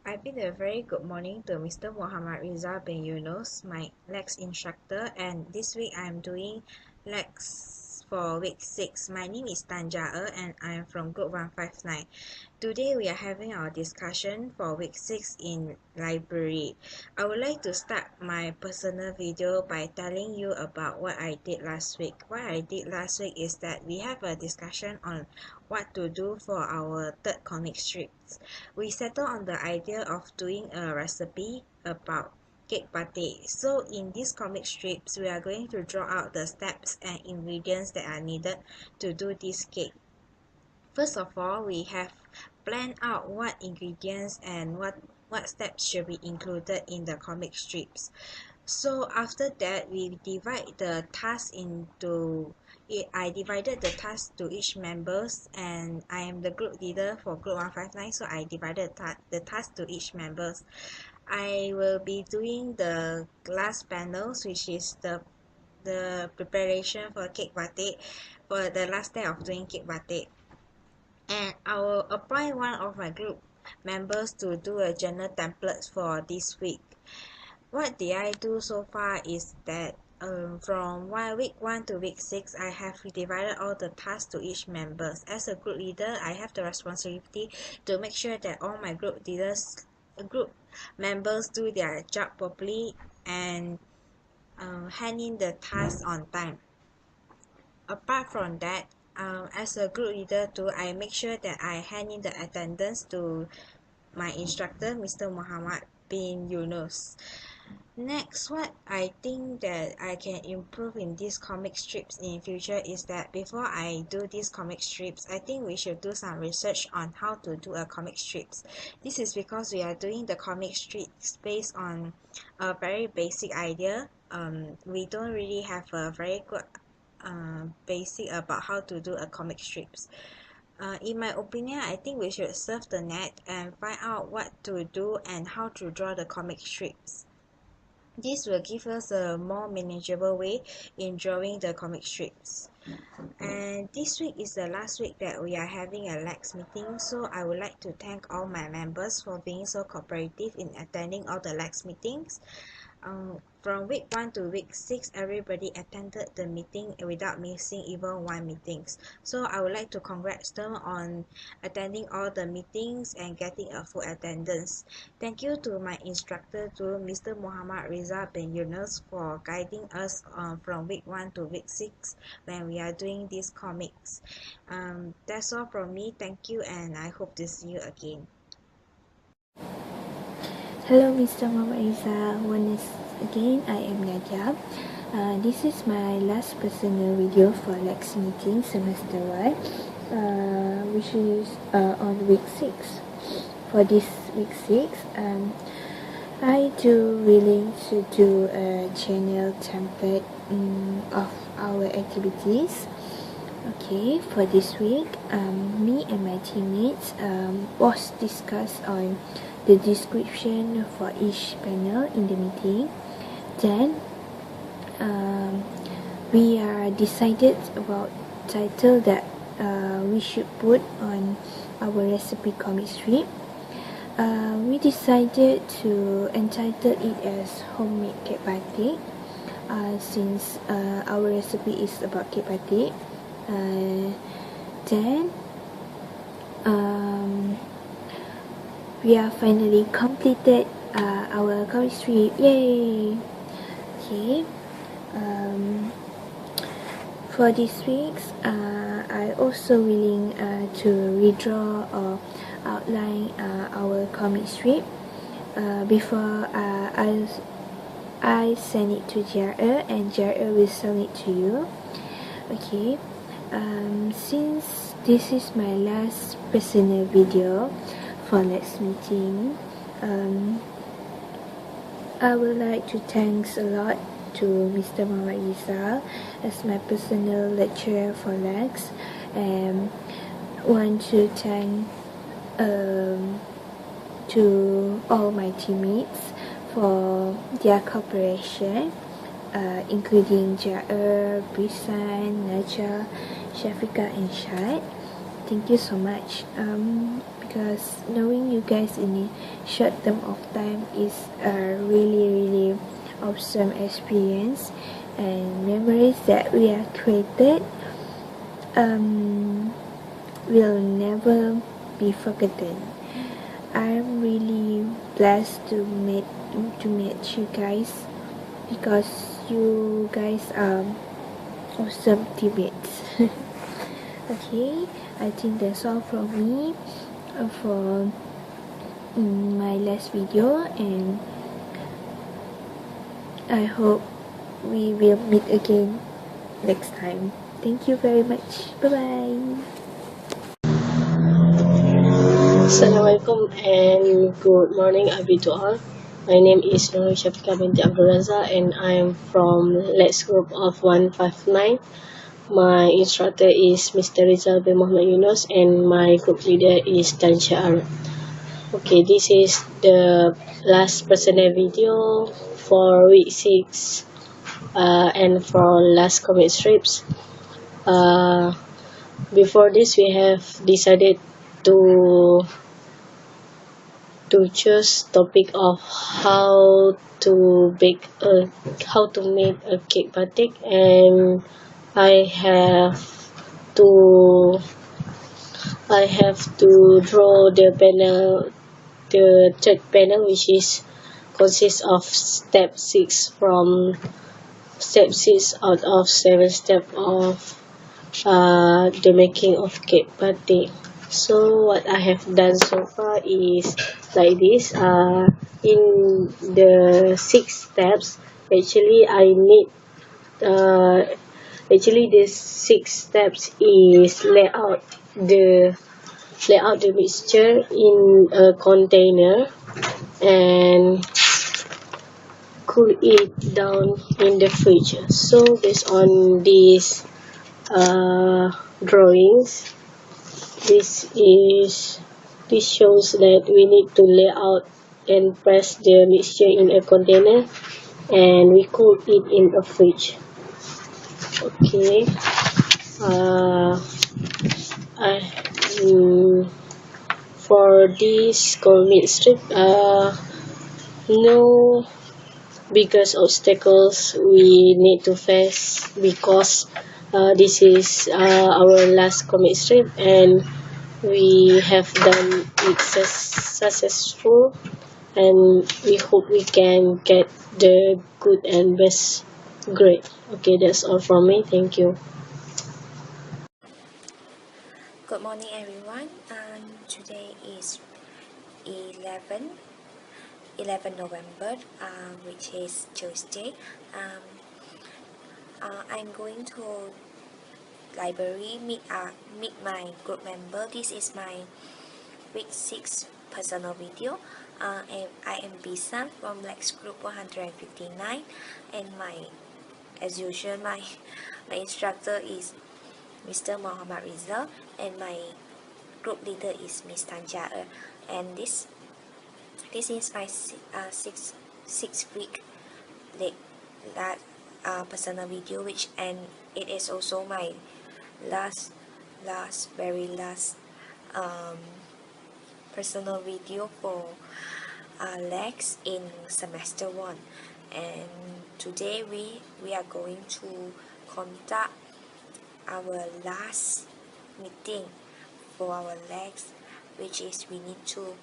I bid a very good morning to Mr. Muhammad Rizal bin Yunus, my Lex instructor, and this week I am doing Lex for week 6. My name is Tan Jia and I am from group 159. Today we are having our discussion for week 6 in library. I would like to start my personal video by telling you about what I did last week. What I did last week is that we have a discussion on what to do for our third comic strips. We settled on the idea of doing a recipe about cake pate. So in these comic strips, we are going to draw out the steps and ingredients that are needed to do this cake. First of all, we have planned out what ingredients and what steps should be included in the comic strips. So after that, we divide the task into I divided the task to each members, and I am the group leader for group 159, so I divided the task to each members. I will be doing the last panels, which is the preparation for cake pate, for the last day of doing cake pate. And I will appoint one of my group members to do a journal template for this week. What did I do so far is that from week 1 to week 6, I have divided all the tasks to each member. As a group leader, I have the responsibility to make sure that all my group members do their job properly and hand in the tasks on time. Apart from that, as a group leader too, I make sure that I hand in the attendance to my instructor, Mr. Muhammad bin Yunus. Next, what I think that I can improve in these comic strips in future is that before I do these comic strips, I think we should do some research on how to do a comic strips. This is because we are doing the comic strips based on a very basic idea. We don't really have a very good basic about how to do a comic strips. In my opinion, I think we should surf the net and find out what to do and how to draw the comic strips. This will give us a more manageable way in drawing the comic strips. And this week is the last week that we are having a LEX meeting, so I would like to thank all my members for being so cooperative in attending all the LEX meetings. From week 1 to week 6, everybody attended the meeting without missing even one meeting. So I would like to congratulate them on attending all the meetings and getting a full attendance. Thank you to my instructor, to Mr. Muhammad Rizal bin Yunus, for guiding us from week 1 to week 6 when we are doing these comics. That's all from me. Thank you, and I hope to see you again. Hello, Mr. Muhammad Rizal. Once again, I am Nadia. This is my last personal video for Lex meeting semester 1, which is on week 6. For this week 6, I do willing to do a channel template of our activities. Okay, for this week, me and my teammates was discussed on the description for each panel in the meeting. Then we are decided about title that we should put on our recipe comic strip. We decided to entitle it as homemade cake pate, since our recipe is about cake pate. Then we are finally completed our comic strip. Yay! Okay. For this week's, I also willing to redraw or outline our comic strip before I send it to JR, and JR will send it to you. Okay. Since this is my last personal video for next meeting, I would like to thanks a lot to Mr. Muhammad Rizal as my personal lecturer for Lex, and want to thank to all my teammates for their cooperation, including Jair, Brisan, Najah, Shafika and Shad. thank you so much. Because knowing you guys in a short term of time is a really awesome experience and memories that we have created will never be forgotten. I'm really blessed to meet you guys because you guys are awesome teammates. Okay, I think that's all from me for my last video, and I hope we will meet again next time. Thank you very much. Bye bye. Assalamualaikum and good morning Abi to all. My name is Nur Syafika binti Abdul Raza and I am from Let's Group of 159. My instructor is Mr. Rizal bin Muhammad Yunus and my group leader is Tan Syar. Okay, this is the last personal video for week 6 and for last comic strips. Before this, we have decided to choose topic of how to make a cake batik, and I have to draw the third panel, which is consists of step 6 from step 6 out of 7 step of the making of cake batik. So what I have done so far is like this. In the 6 steps, actually the 6 steps is lay out the mixture in a container and cool it down in the fridge. So based on these drawings, this shows that we need to lay out and press the mixture in a container and we cool it in a fridge. Okay. For this comic strip, no biggest obstacles we need to face because this is our last comic strip and we have done it successful, and we hope we can get the good and best grade. Okay, that's all from me. Thank you. Good morning, everyone. Today is 11 November, which is Tuesday. I'm going to library meet my group member. This is my week 6 personal video. And I am Bisam from Lex Group 159, and as usual, my instructor is Mr. Muhammad Rizal, and my group leader is Miss Tanja. And this is my six week that personal video, which, and it is also my very last personal video for Lex in semester 1. And today we are going to conduct our last meeting for our Lex, which is we need to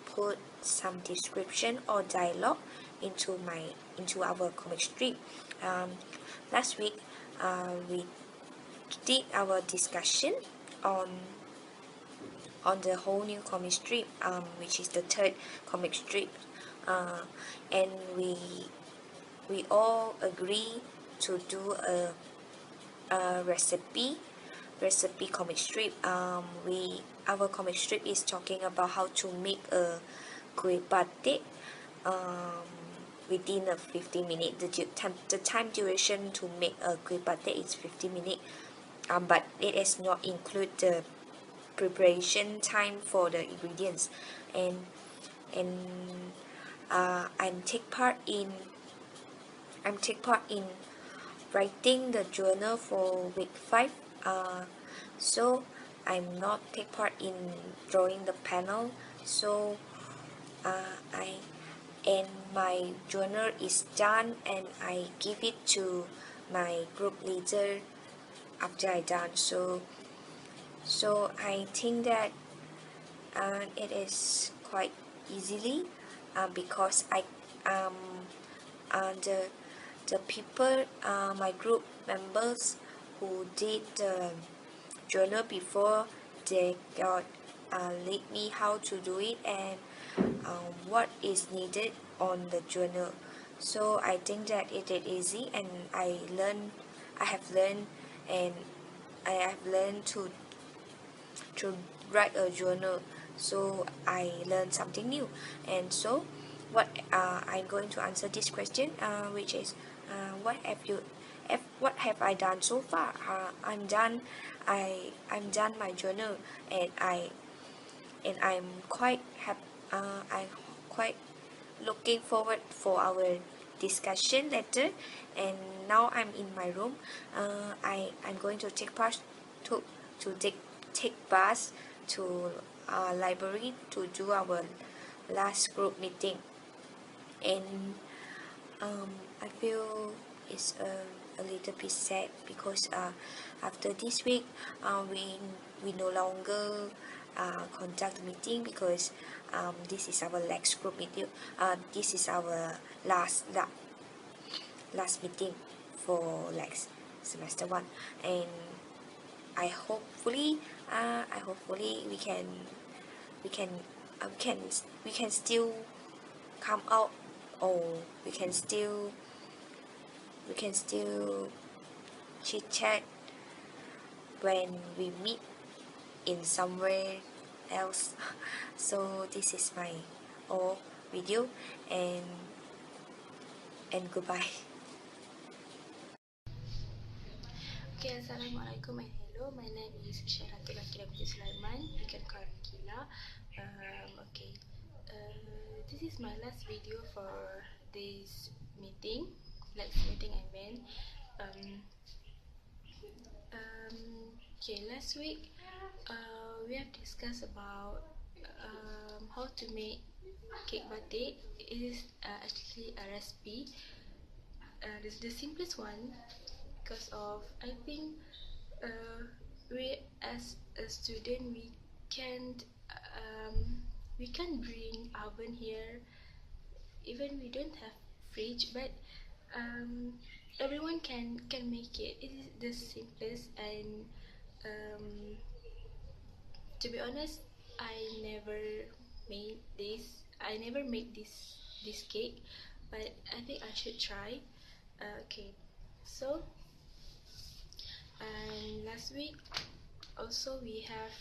put some description or dialogue into our comic strip. Last week we did our discussion on the whole new comic strip, which is the third comic strip, and we all agree to do a recipe comic strip. Our comic strip is talking about how to make a kueh batik within a 50 minutes. The time duration to make a kueh batik is 50 minutes, but it does not include the preparation time for the ingredients. And I'm take part in writing the journal for week 5. So I'm not take part in drawing the panel, so I and my journal is done and I give it to my group leader after I done. So I think that it is quite easily because um, the people my group members who did the journal before, they got lead me how to do it and what is needed on the journal. So I think that it is easy and I have learned and I have learned to write a journal, so I learned something new. And so what I'm going to answer this question, which is what have I done so far. I'm done my journal and I'm quite I'm quite looking forward for our discussion later. And now I'm in my room. I'm going to take part to take bus to library to do our last group meeting. And I feel it's a little bit sad because after this week we no longer conduct meeting because this is our next group meeting. This is our last meeting for next semester 1. And I hopefully we can we can we can still come out, or we can still chit chat when we meet in somewhere else. So this is my all video, and goodbye. Okay, Assalamualaikum and hello. My name is Syaratul Akila binti Sulaiman. You can call me Kila. Okay. This is my last video for this meeting. Last meeting I meant. Okay, last week we have discussed about how to make cake batik. It is actually a recipe. This is the simplest one because of I think we as a student we can bring oven here, even we don't have fridge, but everyone can make it. It is the simplest, and um, to be honest, I never never made this cake, but I think I should try. Okay, so and last week also we have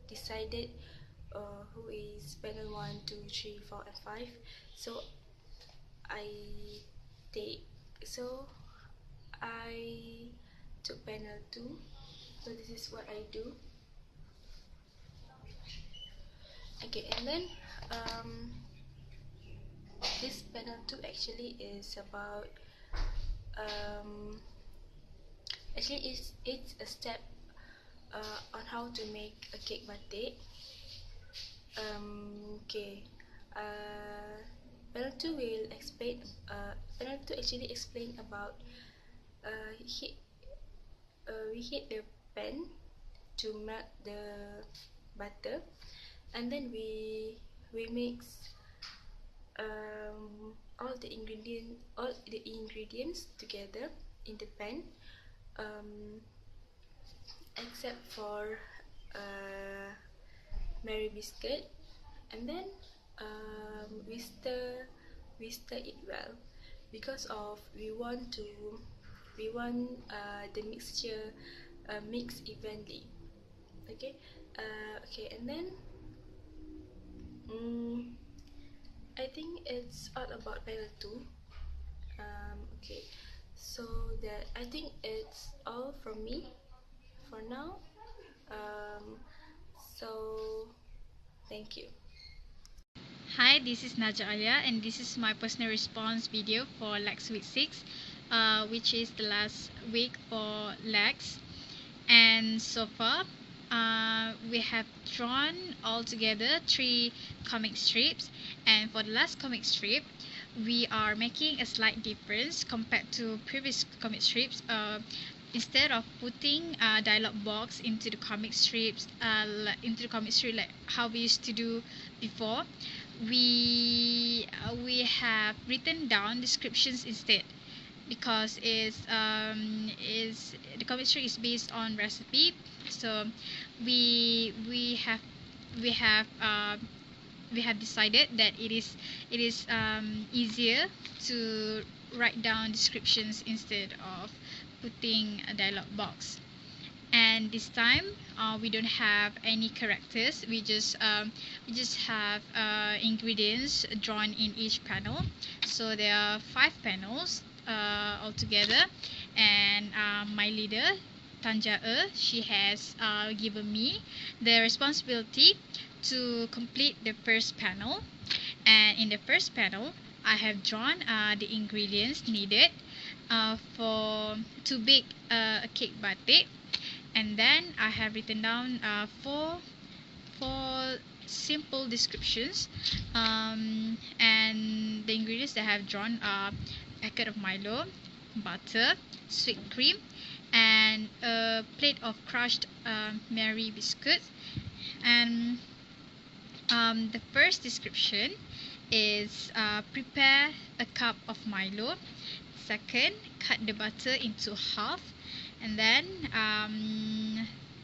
decided who is panel 1, 2, 3, 4 and 5. So I take so I took panel 2. So this is what I do. Okay, and then this panel 2 actually is about actually it's a step on how to make a cake batik. Okay, panel 2 will explain. Panel 2 actually explain about we heat the pan to melt the butter, and then we mix all the ingredients together in the pan, except for Mary biscuit, and then we stir it well because of we want the mixture mix evenly. Okay, okay, and then I think it's all about panel 2. Okay, so that I think it's all from me for now. So thank you. Hi, this is Naja Alia, and this is my personal response video for Lex Week 6, which is the last week for Lex. And so far we have drawn altogether 3 comic strips, and for the last comic strip we are making a slight difference compared to previous comic strips. Instead of putting a dialogue box into the comic strips, like how we used to do before, we have written down descriptions instead, because is the comic strip is based on recipe. So we have we have we have decided that it is easier to write down descriptions instead of putting a dialogue box. And this time we don't have any characters. We just have ingredients drawn in each panel. So there are 5 panels altogether, and my leader Tanja she has given me the responsibility to complete the first panel. And in the first panel I have drawn the ingredients needed for to bake a cake batik. And then I have written down four simple descriptions, and the ingredients that I have drawn are packet of Milo, butter, sweet cream, and a plate of crushed Mary biscuits. And the first description is prepare a cup of Milo. Second, cut the butter into half. And then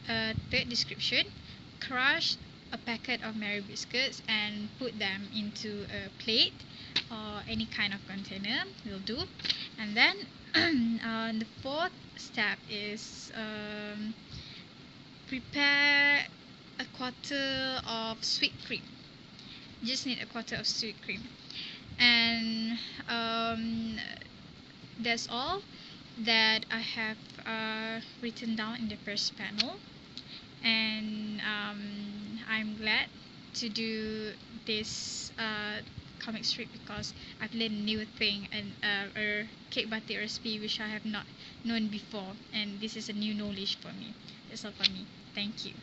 third description, crush a packet of Mary biscuits and put them into a plate or any kind of container will do. And then the fourth step is prepare a quarter of sweet cream. You just need a quarter of sweet cream. And that's all that I have written down in the first panel. And I'm glad to do this comic strip because I've learned a new thing, and a cake batik recipe which I have not known before, and this is a new knowledge for me. That's all for me. Thank you.